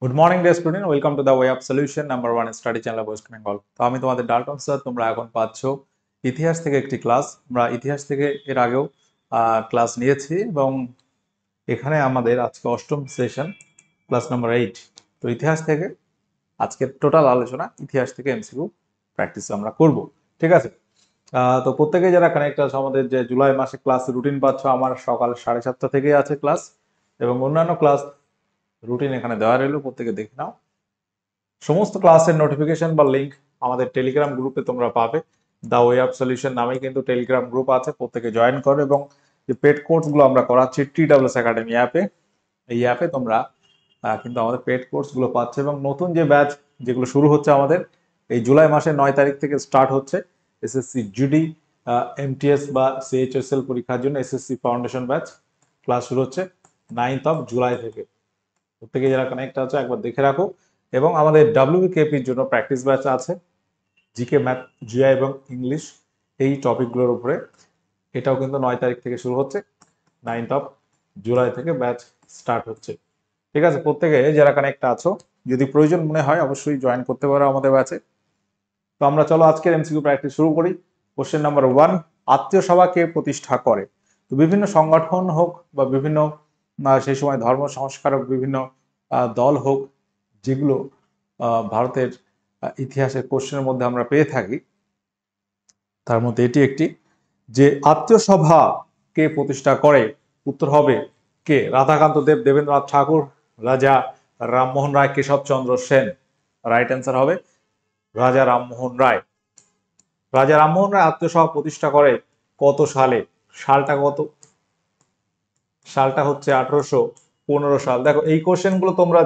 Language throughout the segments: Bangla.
Good morning day student, welcome to the way of solution number 1 study channel West Bengal. তো আমি তোমাদের ডাল্টন স্যার। তোমরা এখন পাচ্ছ ইতিহাস থেকে একটি ক্লাস। আমরা ইতিহাস থেকে এর আগেও ক্লাস নিয়েছি এবং এখানে আমাদের আজকে অষ্টম সেশন, ক্লাস নাম্বার 8। তো ইতিহাস থেকে আজকের টোটাল আলোচনা ইতিহাস থেকে এমসিকিউ প্র্যাকটিস আমরা করব, ঠিক আছে? তো প্রত্যেকে যারা কানেক্ট আছে, আমাদের যে জুলাই মাসে ক্লাস রুটিন পাচ্ছ, আমার সকাল 7:30 থেকে আছে ক্লাস এবং অন্যান্য ক্লাস রুটিন এখানে দেওয়া রইল, প্রত্যেকে দেখে নাও। সমস্ত ক্লাসের নোটিফিকেশন বা লিঙ্ক আমাদের টেলিগ্রাম গ্রুপে তোমরা পাবে। দ্য ওয়ে অফ সলিউশন নামেই কিন্তু টেলিগ্রাম গ্রুপ আছে, প্রত্যেকে জয়েন করো। এবং যে পেড কোর্সগুলো আমরা করাচ্ছি TWS একাডেমি অ্যাপে, এই অ্যাপে তোমরা কিন্তু আমাদের পেড কোর্সগুলো পাচ্ছে। এবং নতুন যে ব্যাচ যেগুলো শুরু হচ্ছে আমাদের এই জুলাই মাসের 9 তারিখ থেকে স্টার্ট হচ্ছে, এসএসসি জিডি, MTS বা CHSL পরীক্ষার জন্য এসএসসি ফাউন্ডেশন ব্যাচ ক্লাস শুরু হচ্ছে 9 জুলাই থেকে। প্রত্যেকে যারা কানেক্ট আছে একবার দেখে রাখো। এবং আমাদের WBKPর জন্য প্র্যাকটিস ব্যাচ আছে, জিকে, ম্যাথ, জিআই এবং ইংলিশ এই টপিকগুলোর উপরে। এটাও কিন্তু 9 তারিখ থেকে শুরু হচ্ছে, 9 জুলাই থেকে ব্যাচ স্টার্ট হচ্ছে, ঠিক আছে? প্রত্যেকে যারা কানেক্ট আছো, যদি প্রয়োজন মনে হয় অবশ্যই জয়েন করতে পারো আমাদের ব্যাচে। তো আমরা চলো আজকের এমসিকিউ প্র্যাকটিস শুরু করি। কোশ্চেন নাম্বার 1, আত্মীয় সভা কে প্রতিষ্ঠা করে? তো বিভিন্ন সংগঠন হোক বা বিভিন্ন সেই সময় ধর্ম সংস্কারক বিভিন্ন দল হোক, যেগুলো ভারতের ইতিহাসের কোশ্চেনের মধ্যে আমরা পেয়ে থাকি, তার মধ্যে এটি একটি। যে আত্মীয় সভা কে প্রতিষ্ঠা করে? উত্তর হবে কে? রাধাকান্ত দেব, দেবেন্দ্রনাথ ঠাকুর, রাজা রামমোহন রায়, কেশবচন্দ্র সেন। রাইট অ্যান্সার হবে রাজা রামমোহন রায়। রাজা রামমোহন রায় আত্মীয় সভা প্রতিষ্ঠা করে কত সালে? সালটা কত? সালটা হচ্ছে 1815 সাল। দেখো, এই কোশ্চেন গুলো তোমরা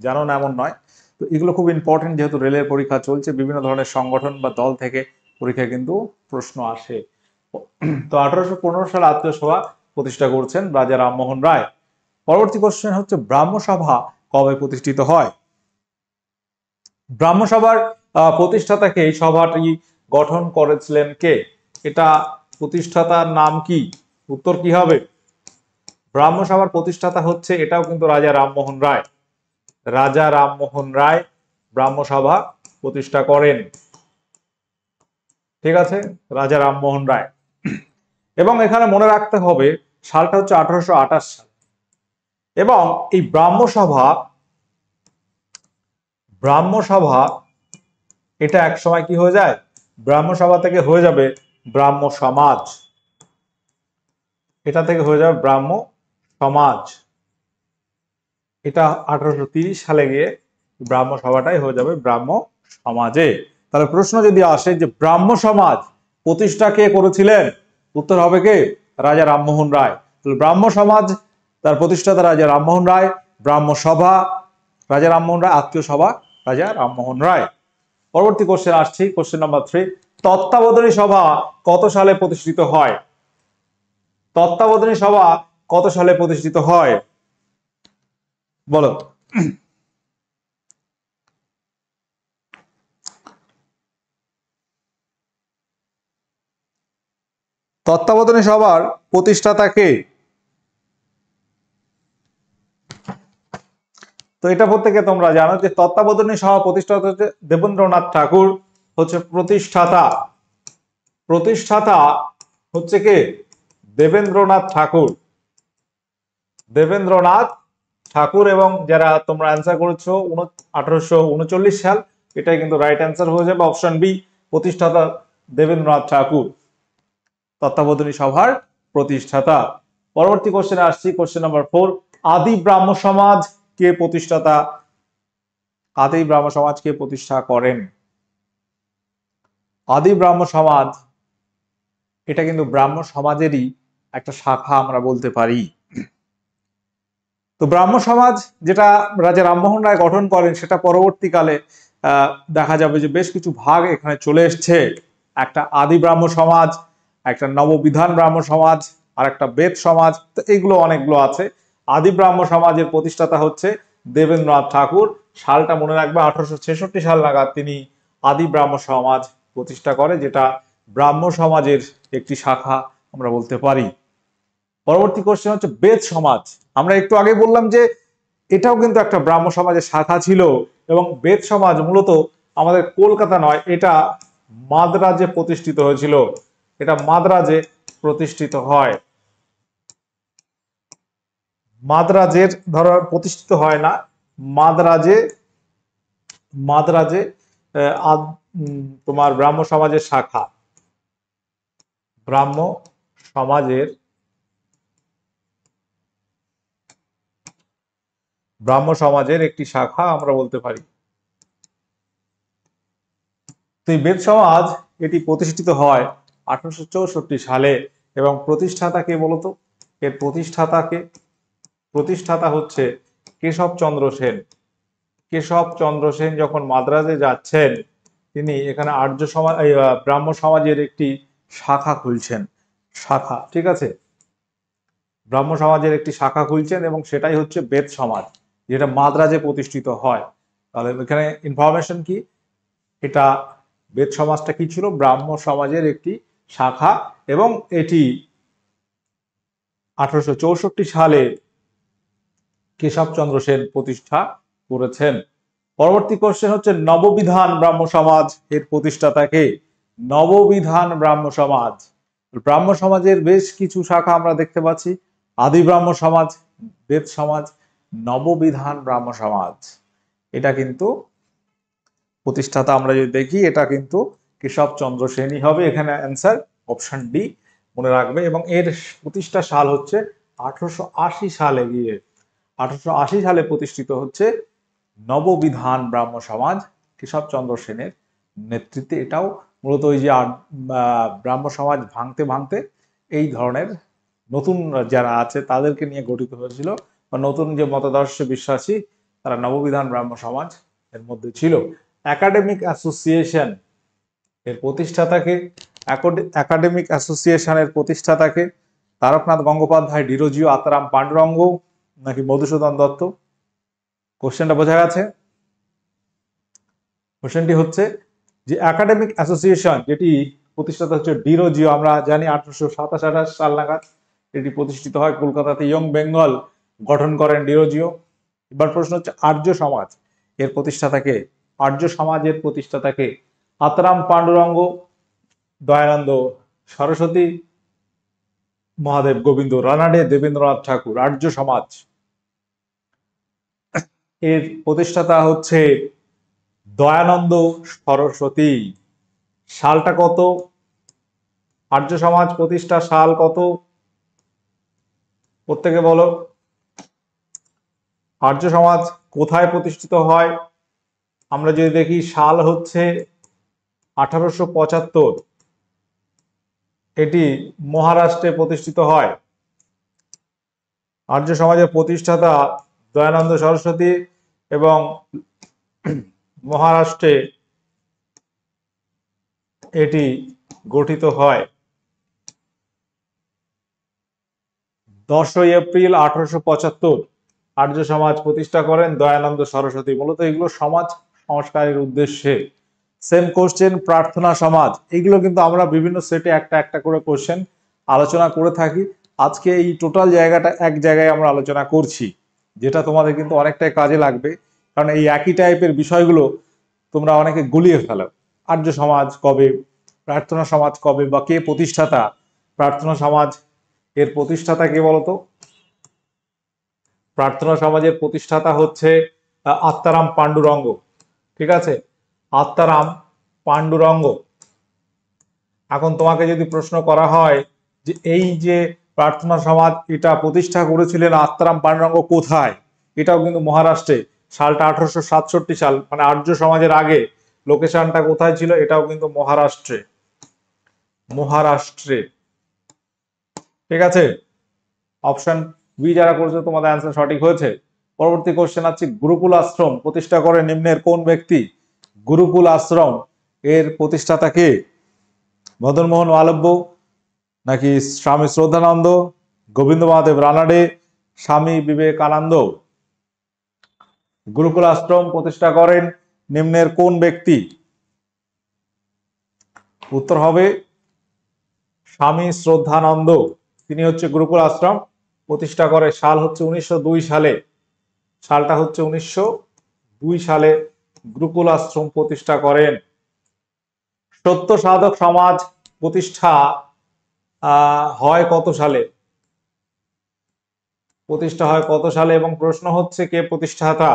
জানো না এমন নয়, তো এগুলো খুব ইম্পর্টেন্ট, যেহেতু রেলের পরীক্ষা চলছে, বিভিন্ন ধরনের সংগঠন বা দল থেকে পরীক্ষায় কিন্তু প্রশ্ন আসে। তো 1815 সালে আত্মীয় সভা প্রতিষ্ঠা করছেন রাজা রামমোহন রায়। পরবর্তী কোশ্চেন হচ্ছে ব্রাহ্মসভা কবে প্রতিষ্ঠিত হয়? ব্রাহ্মসভার প্রতিষ্ঠাতাকে এই সভাটি গঠন করেছিলেন কে? এটা প্রতিষ্ঠাতার নাম কি? উত্তর কি হবে? ব্রাহ্মসভার প্রতিষ্ঠাতা হচ্ছে, এটাও কিন্তু রাজা রামমোহন রায়। রাজা রামমোহন রায় ব্রাহ্মসভা প্রতিষ্ঠা করেন, ঠিক আছে? রাজা রামমোহন রায়। এবং এখানে মনে রাখতে হবে সালটা হচ্ছে 1828 সাল। এবং এই ব্রাহ্মসভা এটা এক সময় কি হয়ে যায়? ব্রাহ্মসভা থেকে হয়ে যাবে ব্রাহ্ম সমাজ। এটা থেকে হয়ে যাবে ব্রাহ্ম সমাজ। এটা 1830 সালে গিয়ে ব্রাহ্ম সভাটাই হয়ে যাবে ব্রাহ্ম সমাজে। তাহলে প্রশ্ন যদি আসে যে ব্রাহ্ম সমাজ প্রতিষ্ঠা কে করেছিলেন, উত্তর হবে কে? রাজা রামমোহন রায়। তাহলে ব্রাহ্ম সমাজ তার প্রতিষ্ঠাতা রাজা রামমোহন রায়, ব্রাহ্ম সভা রাজা রামমোহন রায়, আত্মীয় সভা রাজা রামমোহন রায়। পরবর্তী কোশ্চেন আসছি, কোশ্চেন নাম্বার 3, তত্ত্বাবধানী সভা কত সালে প্রতিষ্ঠিত হয়? তত্ত্বাবধানী সভা কত সালে প্রতিষ্ঠিত হয় বলো? তত্ত্বাবধানী সভার প্রতিষ্ঠাতা কে? তো এটা প্রত্যেকে তোমরা জানো যে তত্ত্বাবধানী সভা প্রতিষ্ঠাতা হচ্ছে দেবেন্দ্রনাথ ঠাকুর, হচ্ছে প্রতিষ্ঠাতা। প্রতিষ্ঠাতা হচ্ছে কে? দেবেন্দ্রনাথ ঠাকুর। দেবেন্দ্রনাথ ঠাকুর। এবং যারা তোমরা অ্যান্সার করেছো 1839 সাল, এটাই কিন্তু রাইট অ্যান্সার হয়ে যাবে অপশন বি, প্রতিষ্ঠাতা দেবেন্দ্রনাথ ঠাকুর, তত্ত্বাবধানী সভার প্রতিষ্ঠাতা। পরবর্তী কোশ্চেনে আসছি, কোশ্চেন নাম্বার 4, আদি ব্রাহ্ম সমাজ কে প্রতিষ্ঠাতা? আদি ব্রাহ্ম সমাজ কে প্রতিষ্ঠা করেন? আদি ব্রাহ্ম সমাজ এটা কিন্তু ব্রাহ্ম সমাজেরই একটা শাখা আমরা বলতে পারি। তো ব্রাহ্ম সমাজ যেটা রাজা রামমোহন রায় গঠন করেন, সেটা পরবর্তীকালে দেখা যাবে যে বেশ কিছু ভাগ এখানে চলে এসছে। একটা আদি ব্রাহ্ম সমাজ, একটা নববিধান ব্রাহ্ম সমাজ, আর একটা বেদ সমাজ। তো এগুলো অনেকগুলো আছে। আদি ব্রাহ্ম সমাজের প্রতিষ্ঠাতা হচ্ছে দেবেন্দ্রনাথ ঠাকুর। সালটা মনে রাখবে 1866 সাল নাগাদ তিনি আদি ব্রাহ্ম সমাজ প্রতিষ্ঠা করে, যেটা ব্রাহ্ম সমাজের একটি শাখা আমরা বলতে পারি। পরবর্তী কোশ্চেন হচ্ছে বেদ সমাজ। আমরা একটু আগে বললাম যে এটাও কিন্তু একটা ব্রাহ্ম সমাজের শাখা ছিল। এবং বেদ সমাজ মূলত আমাদের কলকাতা নয়, এটা মাদ্রাজে প্রতিষ্ঠিত হয়েছিল। এটা মাদ্রাজে প্রতিষ্ঠিত হয়। মাদ্রাজের ধরো প্রতিষ্ঠিত হয় না, মাদ্রাজে মাদ্রাজে তোমার ব্রাহ্ম সমাজের শাখা, ব্রাহ্ম সমাজের একটি শাখা আমরা বলতে পারি। তো এই বেদ সমাজ এটি প্রতিষ্ঠিত হয় 1864 সালে। এবং প্রতিষ্ঠাতা কে বলতো? এর প্রতিষ্ঠাতা হচ্ছে কেশবচন্দ্র সেন। কেশবচন্দ্র সেন যখন মাদ্রাজে যাচ্ছেন, তিনি এখানে আর্য সমাজ ব্রাহ্ম সমাজের একটি শাখা খুলছেন। শাখা, ঠিক আছে, ব্রাহ্ম সমাজের একটি শাখা খুলছেন এবং সেটাই হচ্ছে বেদ সমাজ, যেটা মাদ্রাজে প্রতিষ্ঠিত হয়। তাহলে এখানে ইনফরমেশন কি? এটা বেদ সমাজটা কি ছিল? ব্রাহ্ম সমাজের একটি শাখা, এবং এটি 1864 সালে কেশবচন্দ্র সেন প্রতিষ্ঠা করেছেন। পরবর্তী কোশ্চেন হচ্ছে নববিধান ব্রাহ্ম সমাজ এর প্রতিষ্ঠাতাকে। নববিধান ব্রাহ্ম সমাজ, ব্রাহ্ম সমাজের বেশ কিছু শাখা আমরা দেখতে পাচ্ছি। আদি ব্রাহ্ম সমাজ, বেদ সমাজ, নববিধান ব্রাহ্ম সমাজ। এটা কিন্তু প্রতিষ্ঠাতা আমরা যদি দেখি, এটা কিন্তু কেশবচন্দ্র সেনই হবে। এখানে অ্যান্সার অপশন ডি মনে রাখবে। এবং এর প্রতিষ্ঠা সাল হচ্ছে 1880 সালে, গিয়ে 1880 সালে প্রতিষ্ঠিত হচ্ছে নববিধান ব্রাহ্ম সমাজ কেশবচন্দ্র সেনের নেতৃত্বে। এটাও মূলত ওই যে ব্রাহ্ম সমাজ ভাঙতে ভাঙতে এই ধরনের নতুন যারা আছে তাদেরকে নিয়ে গঠিত হয়েছিল, বা নতুন যে মতাদর্শে বিশ্বাসী তারা নববিধান ব্রাহ্ম সমাজ এর মধ্যে ছিল। একাডেমিক অ্যাসোসিয়েশন এর প্রতিষ্ঠাতাকে, একাডেমিক অ্যাসোসিয়েশনের প্রতিষ্ঠাতাকে তারকনাথ গঙ্গোপাধ্যায়, ডিরোজিও, আত্মারাম পাণ্ডুরঙ্গ নাকি মধুসূদন দত্ত? কোশ্চেনটা বোঝা গেছে? কোশ্চেনটি হচ্ছে যে একাডেমিক অ্যাসোসিয়েশন যেটি প্রতিষ্ঠাতা হচ্ছে ডিরোজিও, আমরা জানি 1827 সাল নাগাদ এটি প্রতিষ্ঠিত হয় কলকাতাতে। ইয়ং বেঙ্গল গঠন করেন ডিরোজিও। এবার প্রশ্ন হচ্ছে আর্য সমাজ এর প্রতিষ্ঠাতাকে, আর্য সমাজের প্রতিষ্ঠাতাকে? আত্মারাম পাণ্ডুরঙ্গ, দয়ানন্দ সরস্বতী, মহাদেব গোবিন্দ রানাডে, দেবেন্দ্রনাথ ঠাকুর। আর্য সমাজ এর প্রতিষ্ঠাতা হচ্ছে দয়ানন্দ সরস্বতী। সালটা কত? আর্য সমাজ প্রতিষ্ঠা সাল কত? প্রত্যেকে বলো। আর্য সমাজ কোথায় প্রতিষ্ঠিত হয়? আমরা যদি দেখি সাল হচ্ছে 1875। এটি মহারাষ্ট্রে প্রতিষ্ঠিত হয়। আর্য সমাজের প্রতিষ্ঠাতা দয়ানন্দ সরস্বতী এবং মহারাষ্ট্রে এটি গঠিত হয় 10ই এপ্রিল 1875। আর্য সমাজ প্রতিষ্ঠা করেন দয়ানন্দ সরস্বতী। মূলত এগুলো সমাজ সংস্কারের উদ্দেশ্যে। সেম কোশ্চেন প্রার্থনা সমাজ, এগুলো কিন্তু আমরা বিভিন্ন সেটে একটা একটা করে কোশ্চেন আলোচনা করে থাকি। আজকে এই টোটাল জায়গাটা এক জায়গায় আমরা আলোচনা করছি, যেটা তোমাদের কিন্তু অনেকটাই কাজে লাগবে, কারণ এই একই টাইপের বিষয়গুলো তোমরা অনেকে গুলিয়ে ফেলো। আর্য সমাজ কবে, প্রার্থনা সমাজ কবে, বা কে প্রতিষ্ঠাতা? প্রার্থনা সমাজ এর প্রতিষ্ঠাতা কে বলতো? প্রার্থনা সমাজের প্রতিষ্ঠাতা হচ্ছে আত্মারাম পাণ্ডুরঙ্গ। ঠিক আছে, আত্মারাম পাণ্ডুরঙ্গ। এখন তোমাকে যদি প্রশ্ন করা হয় যে এই যে প্রার্থনা সমাজ এটা প্রতিষ্ঠা করেছিলেন আত্মারাম পাণ্ডুরঙ্গ, কোথায়? এটাও কিন্তু মহারাষ্ট্রে। সালটা 1867 সাল, মানে আর্য সমাজের আগে। লোকেশনটা কোথায় ছিল? এটাও কিন্তু মহারাষ্ট্রে। মহারাষ্ট্রে, ঠিক আছে। অপশন বি যারা করছে তোমাদের অ্যান্সার সঠিক হয়েছে। পরবর্তী কোশ্চেন আছে গুরুকুল আশ্রম প্রতিষ্ঠা করে নিম্নের কোন ব্যক্তি? গুরুকুল আশ্রম এর প্রতিষ্ঠাতা কে? মদন মোহন মালব্য নাকি স্বামী শ্রদ্ধানন্দ, গোবিন্দ মহাদেব রানাডে, স্বামী বিবেকানন্দ? গুরুকুল আশ্রম প্রতিষ্ঠা করেন নিম্নের কোন ব্যক্তি? উত্তর হবে স্বামী শ্রদ্ধানন্দ। তিনি হচ্ছে গুরুকুল আশ্রম প্রতিষ্ঠা করে। সাল হচ্ছে 1902 সালে। সালটা হচ্ছে 1902 সালে গুরুকুল আশ্রম প্রতিষ্ঠা করেন। সত্য সাধক সমাজ প্রতিষ্ঠা হয় কত সালে? প্রতিষ্ঠা হয় কত সালে এবং প্রশ্ন হচ্ছে কে প্রতিষ্ঠাতা?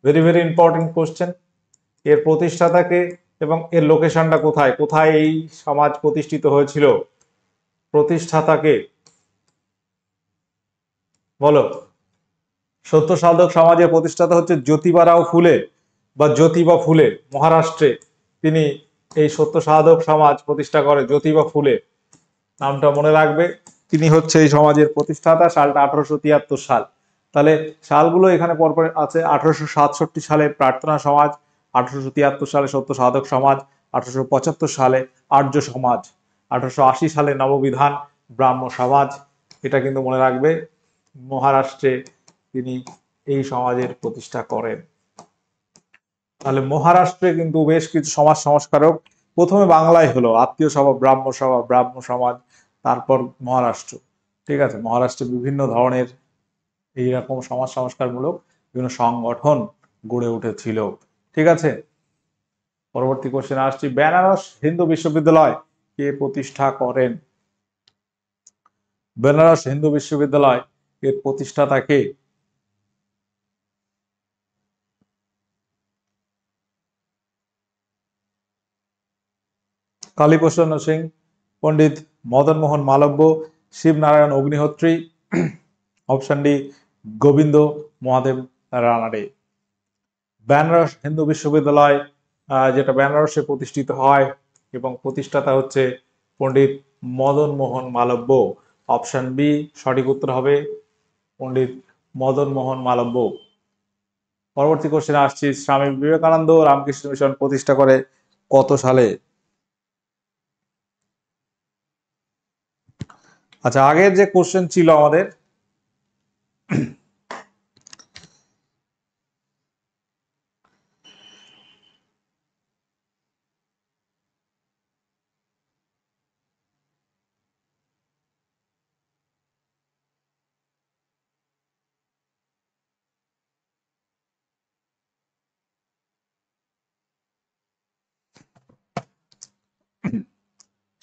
Very very important question. এর প্রতিষ্ঠাতাকে এবং এর লোকেশনটা কোথায়, কোথায় এই সমাজ প্রতিষ্ঠিত হয়েছিল? প্রতিষ্ঠাতাকে বলো। সত্য সাধক সমাজের প্রতিষ্ঠাতা হচ্ছে জ্যোতিবা রাও ফুলে বা জ্যোতিবা ফুলে। মহারাষ্ট্রে তিনি এই সত্য সাধক সমাজ প্রতিষ্ঠা করে। জ্যোতিবা ফুলে নামটা মনে রাখবে। তিনি হচ্ছে এই সমাজের প্রতিষ্ঠাতা। সালটা 1873 সাল। তাহলে সালগুলো এখানে পরপর আছে। 1867 সালে প্রার্থনা সমাজ, 1873 সালে সত্য সাধক সমাজ, 1875 সালে আর্য সমাজ, 1880 সালে নববিধান ব্রাহ্ম সমাজ। এটা কিন্তু মনে রাখবে। মহারাষ্ট্রে তিনি এই সমাজের প্রতিষ্ঠা করেন। তাহলে মহারাষ্ট্রে কিন্তু বেশ কিছু সমাজ সংস্কারক, প্রথমে বাংলায় হলো আত্মীয় সভা, ব্রাহ্ম সমাজ, তারপর মহারাষ্ট্র। ঠিক আছে, মহারাষ্ট্রে বিভিন্ন ধরনের এইরকম সমাজ সংস্কারমূলক বিভিন্ন সংগঠন গড়ে উঠেছিল। ঠিক আছে, পরবর্তী কোশ্চেন আসছি। বেনারস হিন্দু বিশ্ববিদ্যালয় কে প্রতিষ্ঠা করেন? বেনারস হিন্দু বিশ্ববিদ্যালয় এর প্রতিষ্ঠাতা কে? কালীপ্রসন্ন সিং, পণ্ডিত মদন মোহন মালব্য, শিবনারায়ণ অগ্নিহোত্রী, অপশন ডি গোবিন্দ মহাদেব রানাডে। বেনারস হিন্দু বিশ্ববিদ্যালয় যেটা বেনারসে প্রতিষ্ঠিত হয় এবং প্রতিষ্ঠাতা হচ্ছে পণ্ডিত মদন মোহন মালব্য। অপশন বি সঠিক উত্তর হবে, পণ্ডিত মদন মোহন মালব্য। পরবর্তী কোশ্চেনে আসছি। স্বামী বিবেকানন্দ রামকৃষ্ণ মিশন প্রতিষ্ঠা করে কত সালে? আচ্ছা, আগের যে কোশ্চেন ছিল আমাদের,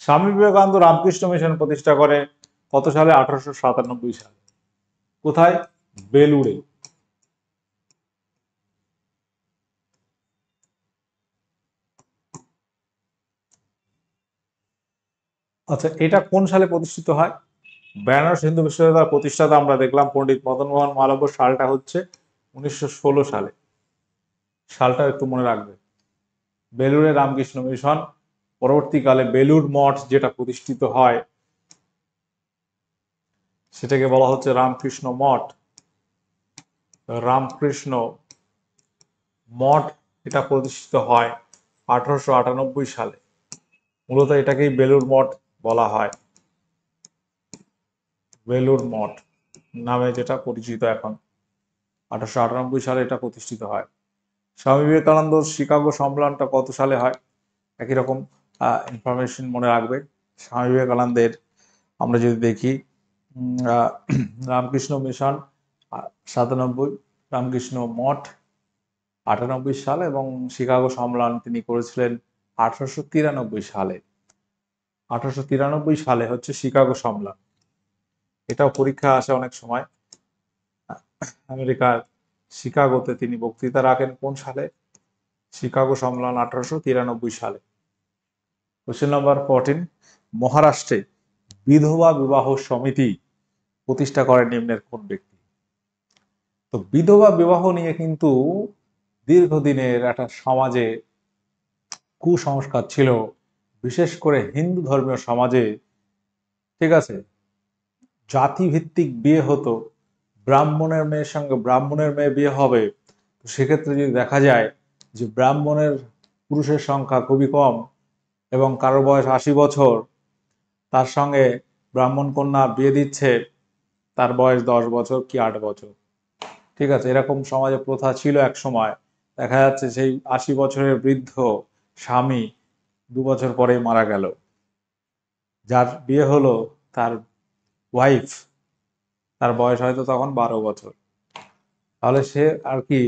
স্বামী বিবেকানন্দ রামকৃষ্ণ মিশন প্রতিষ্ঠা করে কত সালে? 1897 সালে। কোথায়? বেলুড়ে। আচ্ছা, এটা কোন সালে প্রতিষ্ঠিত হয়? বেনারস হিন্দু বিশ্ববিদ্যালয়ের প্রতিষ্ঠাতা আমরা দেখলাম পণ্ডিত মদন মোহন মালব্য। সালটা হচ্ছে 1916 সালে। সালটা একটু মনে রাখবে। বেলুড়ে রামকৃষ্ণ মিশন। পরবর্তীকালে বেলুড় মঠ যেটা প্রতিষ্ঠিত হয় সেটাকে বলা হচ্ছে রামকৃষ্ণ মঠ। রামকৃষ্ণ মঠ এটা প্রতিষ্ঠিত হয় 1898 সালে। মূলত এটাকেই বেলুড় মঠ বলা হয়। বেলুড় মঠ নামে যেটা পরিচিত এখন। 1898 সালে এটা প্রতিষ্ঠিত হয়। স্বামী বিবেকানন্দ শিকাগো সম্মেলনটা কত সালে হয়? একই রকম ইনফরমেশন মনে রাখবে। স্বামী বিবেকানন্দের আমরা যদি দেখি, রামকৃষ্ণ মিশন 97, রামকৃষ্ণ মঠ 98 সাল এবং শিকাগো সম্মেলন তিনি করেছিলেন 1893 সালে। 1893 সালে হচ্ছে শিকাগো সম্মেলন। এটাও পরীক্ষা আসে অনেক সময়। আমেরিকার শিকাগোতে তিনি বক্তৃতা রাখেন কোন সালে? শিকাগো সম্মেলন 1893 সালে। Question number 14। মহারাষ্ট্রে বিধবা বিবাহ সমিতি প্রতিষ্ঠা করেন নিম্নের কোন ব্যক্তি? তো বিধবা বিবাহ নিয়ে কিন্তু দীর্ঘদিনের একটা সমাজে কুসংস্কার ছিল, বিশেষ করে হিন্দু ধর্মীয় সমাজে। ঠিক আছে, জাতিভিত্তিক বিয়ে হতো। ব্রাহ্মণের মেয়ের সঙ্গে ব্রাহ্মণের মেয়ে বিয়ে হবে, তো সেক্ষেত্রে যদি দেখা যায় যে ব্রাহ্মণের পুরুষের সংখ্যা খুবই কম এবং কারো বয়স 80 বছর, তার সঙ্গে ব্রাহ্মণ কন্যা বিয়ে দিচ্ছে, তার বয়স 10 বছর কি 8 বছর। ঠিক আছে, এরকম সমাজে প্রথা ছিল এক সময়। দেখা যাচ্ছে সেই 80 বছরের বৃদ্ধ স্বামী 2 বছর পরেই মারা গেল। যার বিয়ে হলো তার ওয়াইফ, তার বয়স হয়তো তখন 12 বছর। তাহলে সে আর কি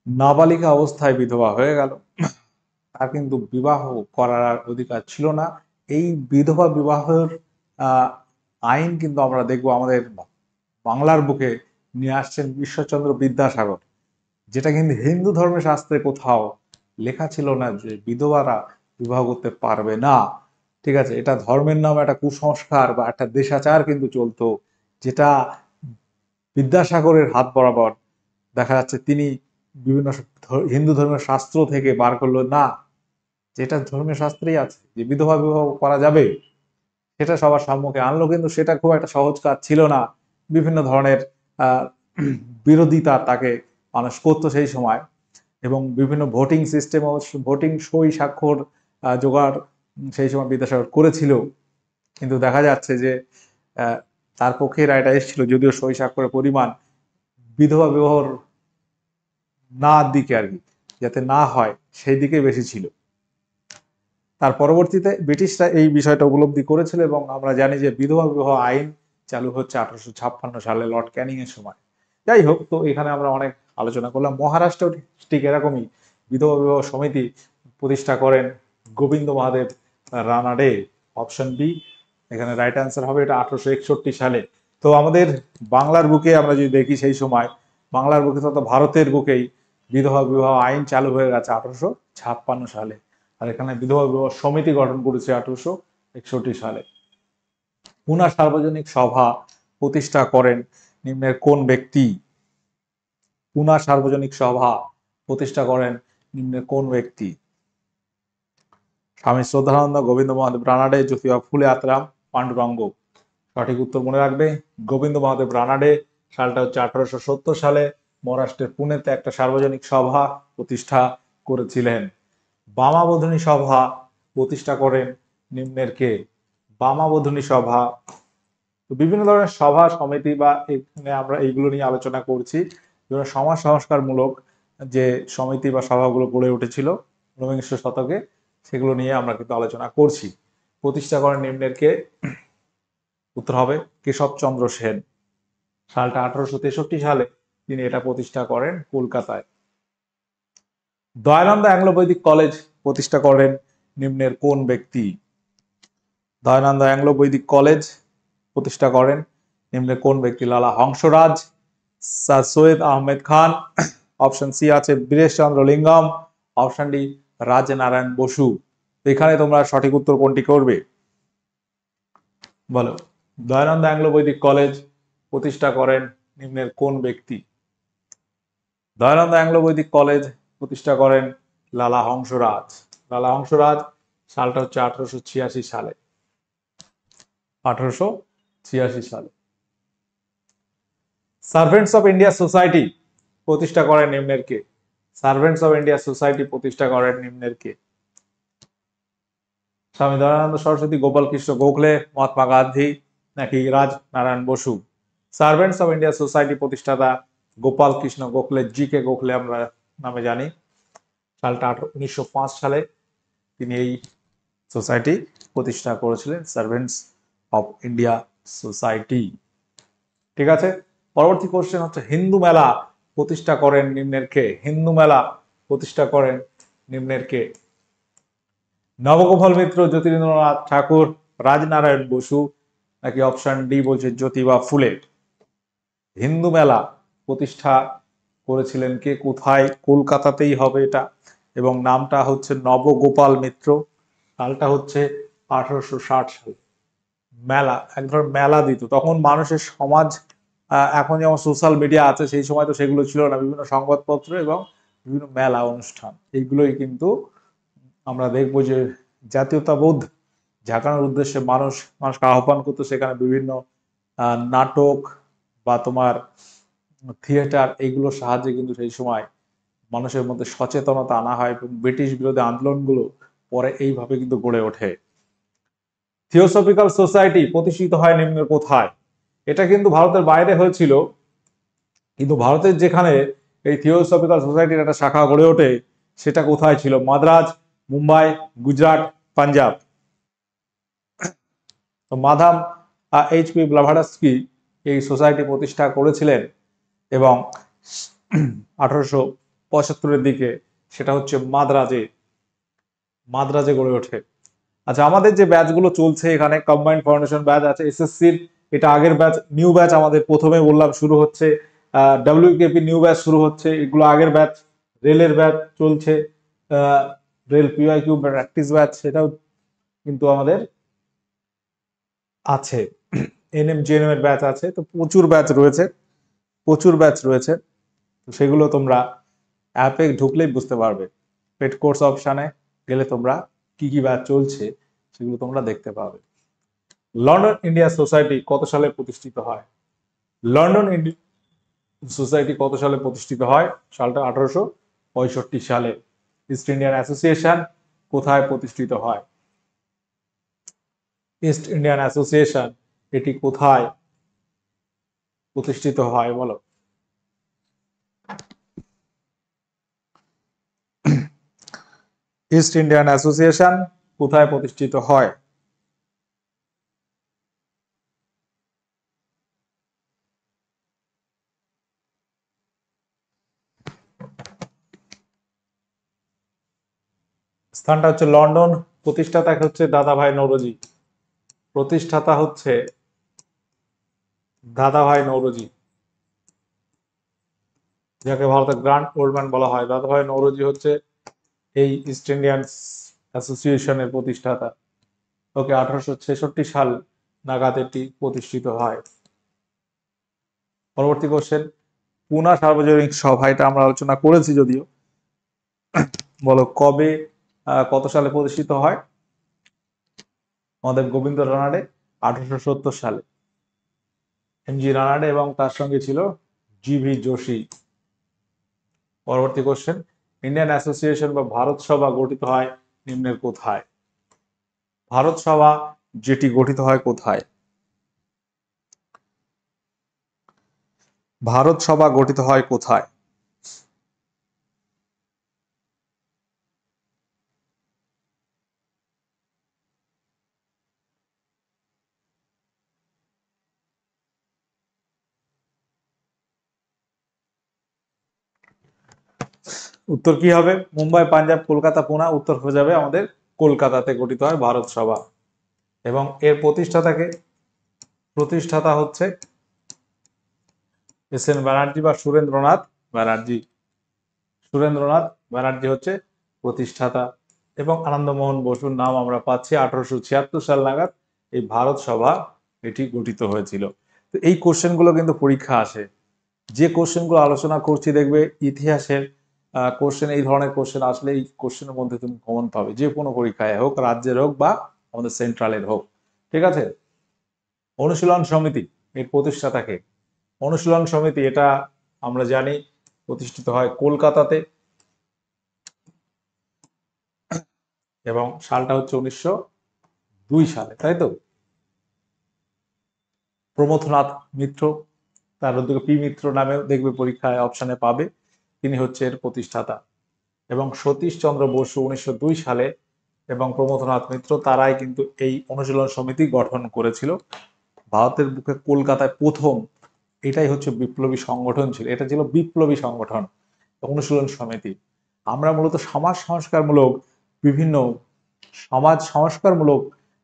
নাবালিকা অবস্থায় বিধবা হয়ে গেল, তার কিন্তু বিবাহ করার আর অধিকার ছিল না। এই বিধবা বিবাহের আহ, আইন কিন্তু আমরা দেখবো আমাদের বাংলার বুকে নিয়ে আসছেন ঈশ্বরচন্দ্র বিদ্যাসাগর, যেটা কিন্তু হিন্দু ধর্মের শাস্ত্রে কোথাও লেখা ছিল না যে বিধবারা বিবাহ করতে পারবে না। ঠিক আছে, এটা ধর্মের নামে একটা কুসংস্কার বা একটা দেশাচার কিন্তু চলতো, যেটা বিদ্যাসাগরের হাত বরাবর দেখা যাচ্ছে তিনি বিভিন্ন হিন্দু ধর্মের শাস্ত্র থেকে বার করলো না, যেটা ধর্মীয় শাস্ত্রেই আছে যে বিধবা বিবাহ করা যাবে, সেটা সবার সম্মুখে আনলো। কিন্তু সেটা খুব একটা সহজ কাজ ছিল না, বিভিন্ন ধরনের আহ বিরোধিতা তাকে মানুষ করতো সেই সময়, এবং বিভিন্ন ভোটিং সিস্টেম ও ভোটিং সই স্বাক্ষর জোগাড় সেই সময় বিদ্যাসাগর করেছিল। কিন্তু দেখা যাচ্ছে যে তার পক্ষে রায়টা এসেছিল, যদিও সই স্বাক্ষরের পরিমাণ বিধবা বিবাহর না দিকে আর কি, যাতে না হয় সেই দিকে বেশি ছিল। তার পরবর্তীতে ব্রিটিশরা এই বিষয়টা উপলব্ধি করেছিল এবং আমরা জানি যে বিধবা বিবাহ আইন চালু হচ্ছে 1856 সালে লর্ড ক্যানিং এর সময়। যাই হোক, তো এখানে আমরা অনেক আলোচনা করলাম। মহারাষ্ট্র ঠিক এরকমই বিধবা বিবাহ সমিতি প্রতিষ্ঠা করেন গোবিন্দ মহাদেব রানাডে। অপশন বি এখানে রাইট অ্যান্সার হবে, এটা 1861 সালে। তো আমাদের বাংলার বুকে আমরা যদি দেখি সেই সময় বাংলার বুকে তথা ভারতের বুকেই বিধবা বিবাহ আইন চালু হয়ে গেছে 1856 সালে। আর এখানে বিধবা বিবাহ সমিতি গঠন করেছে 1861 সালে। পুনা সার্বজনিক সভা প্রতিষ্ঠা করেন নিম্নের কোন ব্যক্তি? পুনা সার্বজনিক সভা প্রতিষ্ঠা করেন নিম্নের কোন ব্যক্তি? স্বামী শ্রদ্ধানন্দ, গোবিন্দ মহাদেব রানাডে, জ্যোতিবা ফুলে আত্রাম, পান্ডুরঙ্গ। সঠিক উত্তর মনে রাখবে গোবিন্দ মহাদেব রানাডে। সালটা হচ্ছে 1870 সালে মহারাষ্ট্রের পুনেতে একটা সার্বজনিক সভা প্রতিষ্ঠা করেছিলেন। বামাবোধিনী সভা প্রতিষ্ঠা করেন নিম্নের কে? বামাবোধিনী সভা। তো বিভিন্ন ধরনের সভা সমিতি বা এখানে আমরা এইগুলো নিয়ে আলোচনা করছি, যেগুলো সমাজ সংস্কারমূলক যে সমিতি বা সভাগুলো গড়ে উঠেছিল ঊনবিংশ শতকে, সেগুলো নিয়ে আমরা কিন্তু আলোচনা করছি। প্রতিষ্ঠা করেন নিম্নের কে? উত্তর হবে কেশবচন্দ্র সেন। সালটা 1863 সালে তিনি এটা প্রতিষ্ঠা করেন কলকাতায়। দয়ানন্দ অ্যাংলো বৈদিক কলেজ প্রতিষ্ঠা করেন নিম্নের কোন ব্যক্তি? দয়ানন্দ অ্যাংলো বৈদিক কলেজ প্রতিষ্ঠা করেন নিম্নের কোন ব্যক্তি? লালা Hansraj, sir Syed Ahmed Khan, option C আছে বীরেশ চন্দ্র লিঙ্গম, অপশন ডি রাজনারায়ণ বসু। এখানে তোমরা সঠিক উত্তর কোনটি করবে বলো? দয়ানন্দ অ্যাংলো বৈদিক কলেজ প্রতিষ্ঠা করেন নিম্নের কোন ব্যক্তি? দয়ানন্দ অ্যাংলো বৈদিক কলেজ প্রতিষ্ঠা করেন লালা হংসরাজ। লালা হংসরাজ। সালটা হচ্ছে 1886 সালে। 1886 সালে। সার্ভেন্টস অফ ইন্ডিয়া সোসাইটি প্রতিষ্ঠা করেন নিম্নের কে? সার্ভেন্টস অফ ইন্ডিয়া সোসাইটি প্রতিষ্ঠা করেন নিম্নের কে? স্বামী দয়ানন্দ সরস্বতী, গোপাল কৃষ্ণ গোখলে, মহাত্মা গান্ধী নাকি Rajnarayan Basu? Servants of India Society প্রতিষ্ঠাতা গোপাল কৃষ্ণ গোখলে, জি কে গোখলে আমরা নামে জানি। সালটা 1905 সালে তিনি এই সোসাইটি প্রতিষ্ঠা করেছিলেন, সার্ভেন্টস অফ ইন্ডিয়া সোসাইটি। ঠিক আছে, পরবর্তী কোশ্চেন হচ্ছে হিন্দু মেলা প্রতিষ্ঠা করেন নিম্নের কে? হিন্দু মেলা প্রতিষ্ঠা করেন নিম্নের কে? নবগোপাল মিত্র, জ্যোতিরিন্দ্রনাথ ঠাকুর, রাজনারায়ণ বসু নাকি অপশন ডি বলছে জ্যোতিবা ফুলে? হিন্দু মেলা প্রতিষ্ঠা করেছিলেন কে? কোথায়? কলকাতাতেই হবে এটা, এবং নামটা হচ্ছে নবগোপাল মিত্র। সালটা হচ্ছে 1860 সাল। মেলা, এক ধরনের মেলা দিত তখন মানুষের সমাজ। এখন যেমন সোশ্যাল মিডিয়া আছে, সেই সময় তো সেগুলো ছিল না। বিভিন্ন সংবাদপত্র এবং বিভিন্ন মেলা অনুষ্ঠান, এইগুলোই কিন্তু আমরা দেখবো যে জাতীয়তাবোধ ঝাঁকানোর উদ্দেশ্যে মানুষকে আহ্বান করতো। সেখানে বিভিন্ন নাটক বা তোমার থিয়েটার, এইগুলোর সাহায্যে কিন্তু সেই সময় মানুষের মধ্যে সচেতনতা আনা হয় এবং ব্রিটিশ বিরোধী আন্দোলনগুলো পরে এইভাবে কিন্তু গড়ে ওঠে। থিওসফিক্যাল সোসাইটি প্রতিষ্ঠিত হয় নিম্নের কোথায়? এটা কিন্তু ভারতের বাইরে হয়েছিল, কিন্তু ভারতের যেখানে এই থিওসফিক্যাল সোসাইটির একটা শাখা গড়ে ওঠে সেটা কোথায় ছিল? মাদ্রাজ, মুম্বাই, গুজরাট, পাঞ্জাব। তো মাদাম এইচ পি ব্লাভাটস্কি এই সোসাইটি প্রতিষ্ঠা করেছিলেন এবং 1875-এর দিকে সেটা হচ্ছে মাদ্রাজে গড়ে ওঠে। আচ্ছা, আমাদের যে ব্যাচগুলো চলছে এখানে কম্বাইন্ড ফাউন্ডেশন ব্যাচ আছে, এসএসসির এটা আগের ব্যাচ, নিউ ব্যাচ আমাদের প্রথমে বললাম শুরু হচ্ছে, ডাব্লিউকেপি নিউ ব্যাচ শুরু হচ্ছে, এগুলো আগের ব্যাচ। রেলের ব্যাচ চলছে, রেল পিওয়াইকিউ প্র্যাকটিস ব্যাচ সেটাও কিন্তু আমাদের আছে, এনএম জিএনএম এর ব্যাচ আছে। তো প্রচুর ব্যাচ রয়েছে, তো সেগুলো তোমরা অ্যাপে ঢুকলেই বুঝতে পারবে। পেড কোর্স অপশানে গেলে তোমরা কি কি ব্যাচ চলছে সেগুলো তোমরা দেখতে পাবে। লন্ডন ইন্ডিয়া সোসাইটি কত সালে প্রতিষ্ঠিত হয়? লন্ডন ইন্ডিয়া সোসাইটি কত সালে প্রতিষ্ঠিত হয়? সালটা 1865 সালে। ইস্ট ইন্ডিয়ান অ্যাসোসিয়েশন কোথায় প্রতিষ্ঠিত হয়? ইস্ট ইন্ডিয়ান অ্যাসোসিয়েশন এটি কোথায় প্রতিষ্ঠিত হয় বলো? ইস্ট ইন্ডিয়ান অ্যাসোসিয়েশন কোথায় প্রতিষ্ঠিত হয়? স্থানটা হচ্ছে লন্ডন। প্রতিষ্ঠাতা হচ্ছে দাদাভাই নওরোজি। যাকে ভারতের গ্র্যান্ড ওল্ডম্যান বলা হয়। দাদাভাই নওরোজি হচ্ছে এই ইস্ট ইন্ডিয়ান অ্যাসোসিয়েশনের প্রতিষ্ঠাতা। ওকে, 1866 সাল নাগাদ এটি প্রতিষ্ঠিত হয়। পরবর্তী কোশ্চেন, পুনা সার্বজনীন সভা, এটা আমরা আলোচনা করেছি যদিও। বলো কবে, কত সালে প্রতিষ্ঠিত হয়? আমাদের গোবিন্দ রানাডে 1870 সালে। এমজি রানাডে এবং তার সঙ্গে ছিল জিভি যোশী। পরবর্তী কোশ্চেন, ইন্ডিয়ান অ্যাসোসিয়েশন বা ভারত সভা গঠিত হয় নিম্নের কোথায়? ভারত সভা যেটি গঠিত হয় কোথায়? ভারত সভা গঠিত হয় কোথায়? উত্তর কি হবে? মুম্বাই, পাঞ্জাব, কলকাতা, পুনা। উত্তর হয়ে যাবে আমাদের কলকাতাতে গঠিত হয় ভারত সভা। এবং এর প্রতিষ্ঠাতা হচ্ছে এস এন ব্যানার্জি বা সুরেন্দ্রনাথ ব্যানার্জি। সুরেন্দ্রনাথ ব্যানার্জি হচ্ছে প্রতিষ্ঠাতা। এবং আনন্দমোহন বসুর নাম আমরা পাচ্ছি 1876 সাল নাগাদ এই ভারত সভা এটি গঠিত হয়েছিল। তো এই কোশ্চেনগুলো কিন্তু পরীক্ষা আসে। যে কোশ্চেনগুলো আলোচনা করছি দেখবে ইতিহাসের কোশ্চেন, এই ধরনের কোশ্চেন আসলে এই কোশ্চেনের মধ্যে তুমি কমন পাবে, যে কোনো পরীক্ষায় হোক, রাজ্যের হোক বা আমাদের সেন্ট্রালের হোক। ঠিক আছে। অনুশীলন সমিতি এর প্রতিষ্ঠাতাকে? অনুশীলন সমিতি এটা আমরা জানি প্রতিষ্ঠিত হয় কলকাতাতে, এবং সালটা হচ্ছে 1902 সালে, তাই তো? প্রমথনাথ মিত্র, তার উদ্যোগে পি মিত্র নামেও দেখবে পরীক্ষায় অপশানে পাবে, তিনি হচ্ছে এর প্রতিষ্ঠাতা। এবং সতীশচন্দ্র বসু 1902 সালে এবং প্রমথনাথ মিত্র তারাই কিন্তু এই অনুশীলন সমিতি গঠন করেছিল। ভারতের বুকে কলকাতায় প্রথম, এটাই হচ্ছে বিপ্লবী সংগঠন ছিল, এটা ছিল বিপ্লবী সংগঠন অনুশীলন সমিতি। আমরা মূলত সমাজ সংস্কারমূলক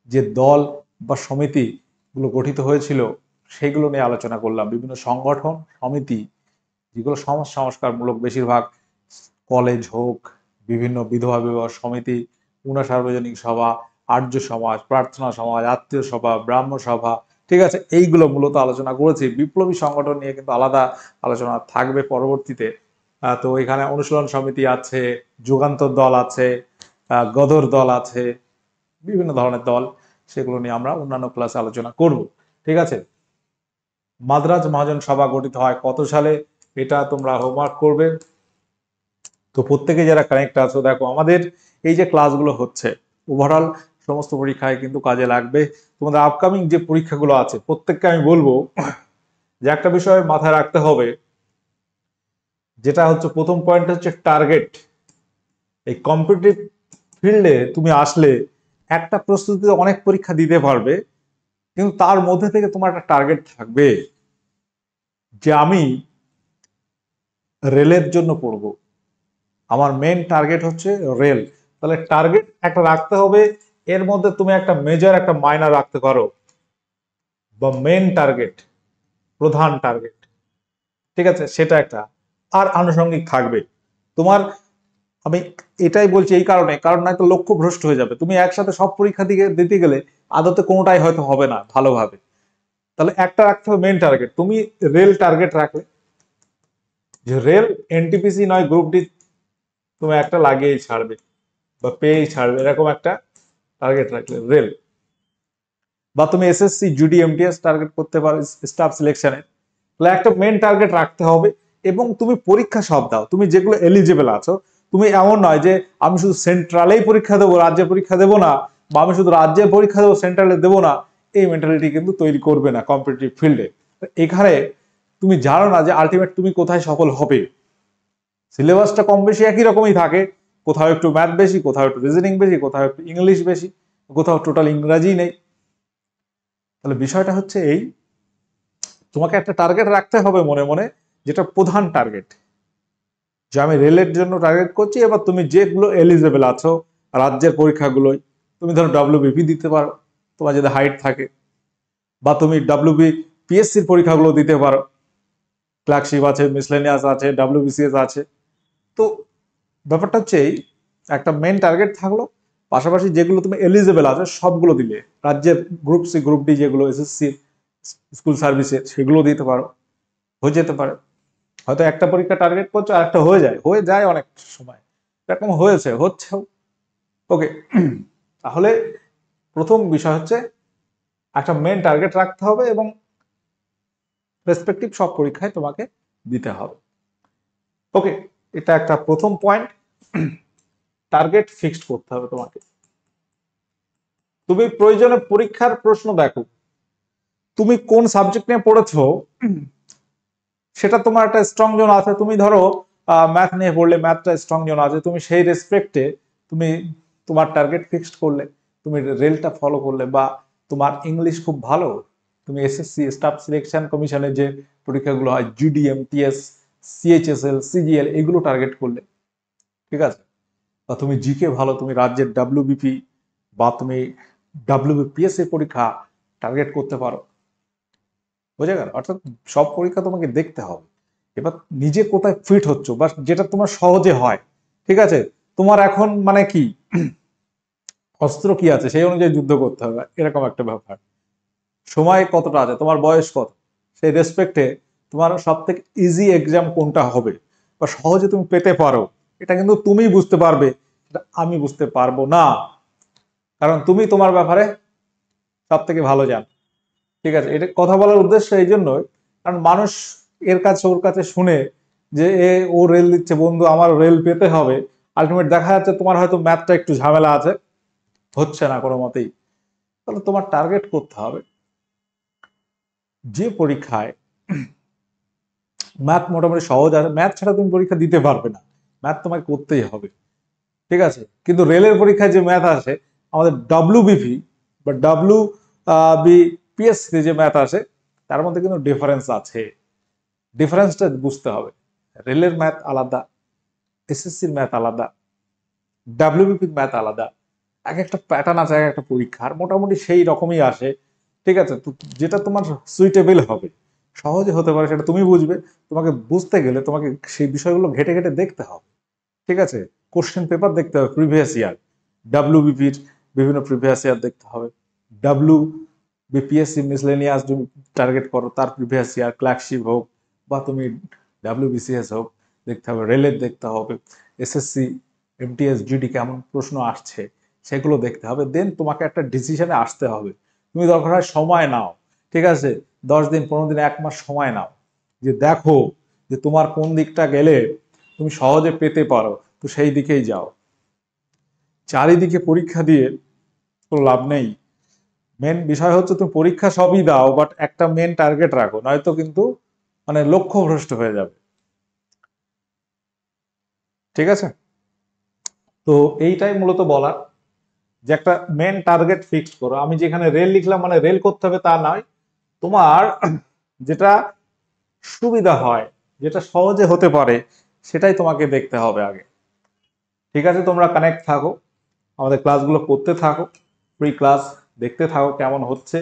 যে দল বা সমিতি গুলো গঠিত হয়েছিল সেগুলো নিয়ে আলোচনা করলাম। বিভিন্ন সংগঠন সমিতি যেগুলো সমাজ সংস্কারমূলক, বেশিরভাগ কলেজ হোক, বিভিন্ন বিধবা বিবাহ সমিতি, পুনা সার্বজনীন সভা, আর্য সমাজ, প্রার্থনা সমাজ, আত্মীয় সভা, ব্রাহ্ম সভা, ঠিক আছে, এইগুলো মূলত আলোচনা করেছি। বিপ্লবী সংগঠন নিয়ে কিন্তু আলাদা আলোচনা থাকবে পরবর্তীতে। তো এখানে অনুশীলন সমিতি আছে, যুগান্তর দল আছে, গদর দল আছে, বিভিন্ন ধরনের দল, সেগুলো নিয়ে আমরা অন্যান্য ক্লাসে আলোচনা করব। ঠিক আছে। মাদ্রাজ মহাজন সভা গঠিত হয় কত সালে? এটা তোমরা হোমওয়ার্ক করবে। তো প্রত্যেকে যারা কানেক্ট আছো, দেখো আমাদের এই যে ক্লাসগুলো হচ্ছে ওভারঅল সমস্ত পরীক্ষায় কিন্তু কাজে লাগবে। তোমাদের আপকামিং যে পরীক্ষাগুলো আছে প্রত্যেককে আমি বলবো যে একটা বিষয় মাথায় রাখতে হবে, যেটা হচ্ছে প্রথম পয়েন্ট হচ্ছে টার্গেট। এই কম্পিটিটিভ ফিল্ডে তুমি আসলে একটা প্রস্তুতিতে অনেক পরীক্ষা দিতে পারবে, কিন্তু তার মধ্যে থেকে তোমার একটা টার্গেট থাকবে যে আমি রেলের জন্য পড়বো, আমার মেন টার্গেট হচ্ছে রেল, তাহলে টার্গেট একটা রাখতে হবে, এর মধ্যে তুমি একটা মেজর একটা মাইনার রাখতে পারো, বা মেন টার্গেট, প্রধান টার্গেট, ঠিক আছে, সেটা একটা। আর আনুষঙ্গিক থাকবে তোমার, আমি এটাই বলছি এই কারণে, কারণ নয়তো লক্ষ্য ভ্রষ্ট হয়ে যাবে, তুমি একসাথে সব পরীক্ষা দিতে গেলে আদতে কোনোটাই হয়তো হবে না ভালোভাবে। তাহলে একটা রাখতে হবে মেন টার্গেট, তুমি রেল টার্গেট রাখলে, যে রেল এনটিপিসি নয় গ্রুপ ডি তুমি একটা লাগিয়েই ছাড়বে বা পেয়েই ছাড়বে, এরকম একটা টার্গেট রাখলে রেল। বা তুমি এসএসসি জিডি এমটিএস টার্গেট করতে পারো স্টাফ সিলেকশনে, তাহলে একটা মেন টার্গেট রাখতে হবে। এবং তুমি পরীক্ষা সব দাও, তুমি যেগুলো এলিজিবল আছো, তুমি এমন নয় যে আমি শুধু সেন্ট্রালেই পরীক্ষা দেবো, রাজ্যে পরীক্ষা দেবো না, বা আমি শুধু রাজ্যে পরীক্ষা দেবো সেন্ট্রালে দেবো না, এই মেন্টালিটি কিন্তু তৈরি করবে না কম্পিটিটিভ ফিল্ডে। এখানে তুমি জানো না যে আলটিমেট তুমি কোথায় সফল হবে। সিলেবাসটা কম বেশি একই রকমই থাকে, কোথাও একটু ম্যাথ বেশি, কোথাও একটু রিজনিং বেশি, কোথাও একটু ইংলিশ বেশি, কোথাও টোটাল ইংরাজি নেই। তাহলে বিষয়টা হচ্ছে এই, তোমাকে একটা টার্গেট রাখতে হবে মনে মনে, যেটা প্রধান টার্গেট, যে আমি রেলের জন্য টার্গেট করছি। এবার তুমি যেগুলো এলিজেবল আছো রাজ্যের পরীক্ষাগুলোই, তুমি ধরো ডব্লিউবিপি দিতে পারো তোমার যদি হাইট থাকে, বা তুমি পিএসসির পরীক্ষাগুলো দিতে পারো, ক্লার্কশিপ আছে, মিসলেনিয়াস আছে, ডাব্লিউবিসিএস আছে। তো ব্যাপারটা হচ্ছে এই, একটা মেন টার্গেট থাকলো, পাশাপাশি যেগুলো তুমি এলিজেবল আছে সবগুলো দিলে, রাজ্যের গ্রুপ সি গ্রুপ ডি যেগুলো এসএসসি স্কুল সার্ভিসে সেগুলো দিতে পারো, হয়ে যেতে পারে। হয়তো একটা পরীক্ষা টার্গেট করছো আর একটা হয়ে যায় অনেক সময়, এরকম হয়েছে, হচ্ছেও। ওকে, তাহলে প্রথম বিষয় হচ্ছে একটা মেন টার্গেট রাখতে হবে এবং রেসপেক্টিভ সব পরীক্ষায় তোমাকে দিতে হবে। ওকে, এটা একটা প্রথম পয়েন্ট, টার্গেট ফিক্সড করতে হবে তোমাকে। তুমি প্রয়োজনে পরীক্ষার প্রশ্ন দেখো, তুমি কোন সাবজেক্ট নিয়ে পড়েছো সেটা তোমার একটা স্ট্রং জোন আছে। তুমি ধরো ম্যাথ নিয়ে পড়লে, ম্যাথটা স্ট্রং জোন আছে, তুমি সেই রেসপেক্টে তুমি তোমার টার্গেট ফিক্সড করলে, তুমি রেলটা ফলো করলে, বা তোমার ইংলিশ খুব ভালো, তুমি এসএসসি স্টাফ সিলেকশন কমিশনের যে পরীক্ষাগুলো হয় জিডিএমটিএস, সিএইচএসএল, সিজিএল, এগুলো টার্গেট করলে, ঠিক আছে। বা তুমি জিকে ভালো, তুমি রাজ্যের ডাব্লিউবিপি বা তুমি ডাব্লিউবিপিএসসি পরীক্ষা টার্গেট করতে পারো, বোঝা গেল। অর্থাৎ সব পরীক্ষা তোমাকে দেখতে হবে। এবার নিজে কোথায় ফিট হচ্ছ বা যেটা তোমার সহজে হয়, ঠিক আছে, তোমার এখন মানে কি অস্ত্র কি আছে সেই অনুযায়ী যুদ্ধ করতে হবে, এরকম একটা ব্যাপার। সময় কতটা আছে, তোমার বয়স কত, সেই রেসপেক্টে তোমার সব থেকে ইজি এক্সাম কোনটা হবে বা সহজে তুমি পেতে পারো, এটা কিন্তু তুমি বুঝতে পারবে, এটা আমি বুঝতে পারবো না, কারণ তুমি তোমার ব্যাপারে সব থেকে ভালো জানো, ঠিক আছে। এটা কথা বলার উদ্দেশ্য এই জন্যই, কারণ মানুষ এর কাছে ওর কাছে শুনে যে ও রেল দিচ্ছে, বন্ধু আমার রেল পেতে হবে, আলটিমেট দেখা যাচ্ছে তোমার হয়তো ম্যাথটা একটু ঝামেলা আছে, হচ্ছে না কোনো মতেই। তাহলে তোমার টার্গেট করতে হবে যে পরীক্ষায় ম্যাথ মোটামুটি সহজ আছে, ম্যাথ ছাড়া তুমি পরীক্ষা দিতে পারবে না, ম্যাথ তোমাকে করতেই হবে, ঠিক আছে। কিন্তু রেলের পরীক্ষায় যে ম্যাথ আসে, আমাদের ডাব্লিউবিপি বা বিপিএসসি যে ম্যাথ আসে, তার মধ্যে কিন্তু ডিফারেন্স আছে, ডিফারেন্সটা বুঝতে হবে। রেলের ম্যাথ আলাদা, এসএসসির ম্যাথ আলাদা, ডাব্লিউবিপির ম্যাথ আলাদা, এক একটা প্যাটার্ন আছে এক একটা পরীক্ষার, মোটামুটি সেই রকমই আসে, ঠিক আছে। তো যেটা তোমার সুইটেবল হবে, সহজে হতে পারে, সেটা তুমি বুঝবে। তোমাকে বুঝতে গেলে তোমাকে সেই বিষয়গুলো ঘেটে ঘেটে দেখতে হবে, ঠিক আছে। কোশ্চেন পেপার দেখতে হবে প্রিভিয়াস ইয়ার, ডাব্লিউবিপির বিভিন্ন প্রিভিয়াস ইয়ার দেখতে হবে, ডাব্লিউ বিপিএসসি মিসলেনিয়াস তুমি টার্গেট করো তার প্রিভিয়াস ইয়ার, ক্লার্কশিপ হোক বা তুমি ডাব্লিউবিসিএস হোক, দেখতে হবে, রেলের দেখতে হবে, এসএসসি এমটিএস জিডি কেমন প্রশ্ন আসছে সেগুলো দেখতে হবে। দেন তোমাকে একটা ডিসিশনে আসতে হবে। তুমি দরকার হয় সময় নাও, ঠিক আছে, 10 দিন 15 দিন 1 মাস সময় নাও, যে দেখো যে তোমার কোন দিকটা গেলে তুমি সহজে পেতে পারো, তো সেই দিকেই যাও। চারিদিকে পরীক্ষা দিয়ে কোনো লাভ নেই। মেন বিষয় হচ্ছে তুমি পরীক্ষা সবই দাও, বাট একটা মেন টার্গেট রাখো, নয়তো কিন্তু মানে লক্ষ্য ভ্রষ্ট হয়ে যাবে, ঠিক আছে। তো এইটাই মূলত বলার, যে একটা মেন টার্গেট ফিক্স করো। আমি যেখানে রেল লিখলাম মানে রেল করতে হবে তা নয়, তোমার যেটা সুবিধা হয়, যেটা সহজে হতে পারে সেটাই তোমাকে দেখতে হবে আগে। ঠিক আছে, তোমরা কানেক্ট থাকো, আমাদের ক্লাসগুলো করতে থাকো, ফ্রি ক্লাস দেখতে থাকো কেমন হচ্ছে।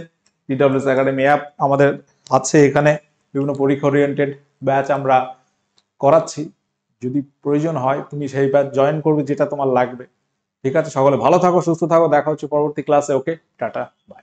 TWS একাডেমি অ্যাপ আমাদের আছে, এখানে বিভিন্ন পরীক্ষা ওরিয়েন্টেড ব্যাচ আমরা করাচ্ছি। যদি প্রয়োজন হয় তুমি সেই ব্যাচ জয়েন করবে যেটা তোমার লাগবে। ঠিক আছে, সকলে ভালো থাকো, সুস্থ থাকো, দেখা হচ্ছে পরবর্তী ক্লাসে। ওকে, টাটা, বাই।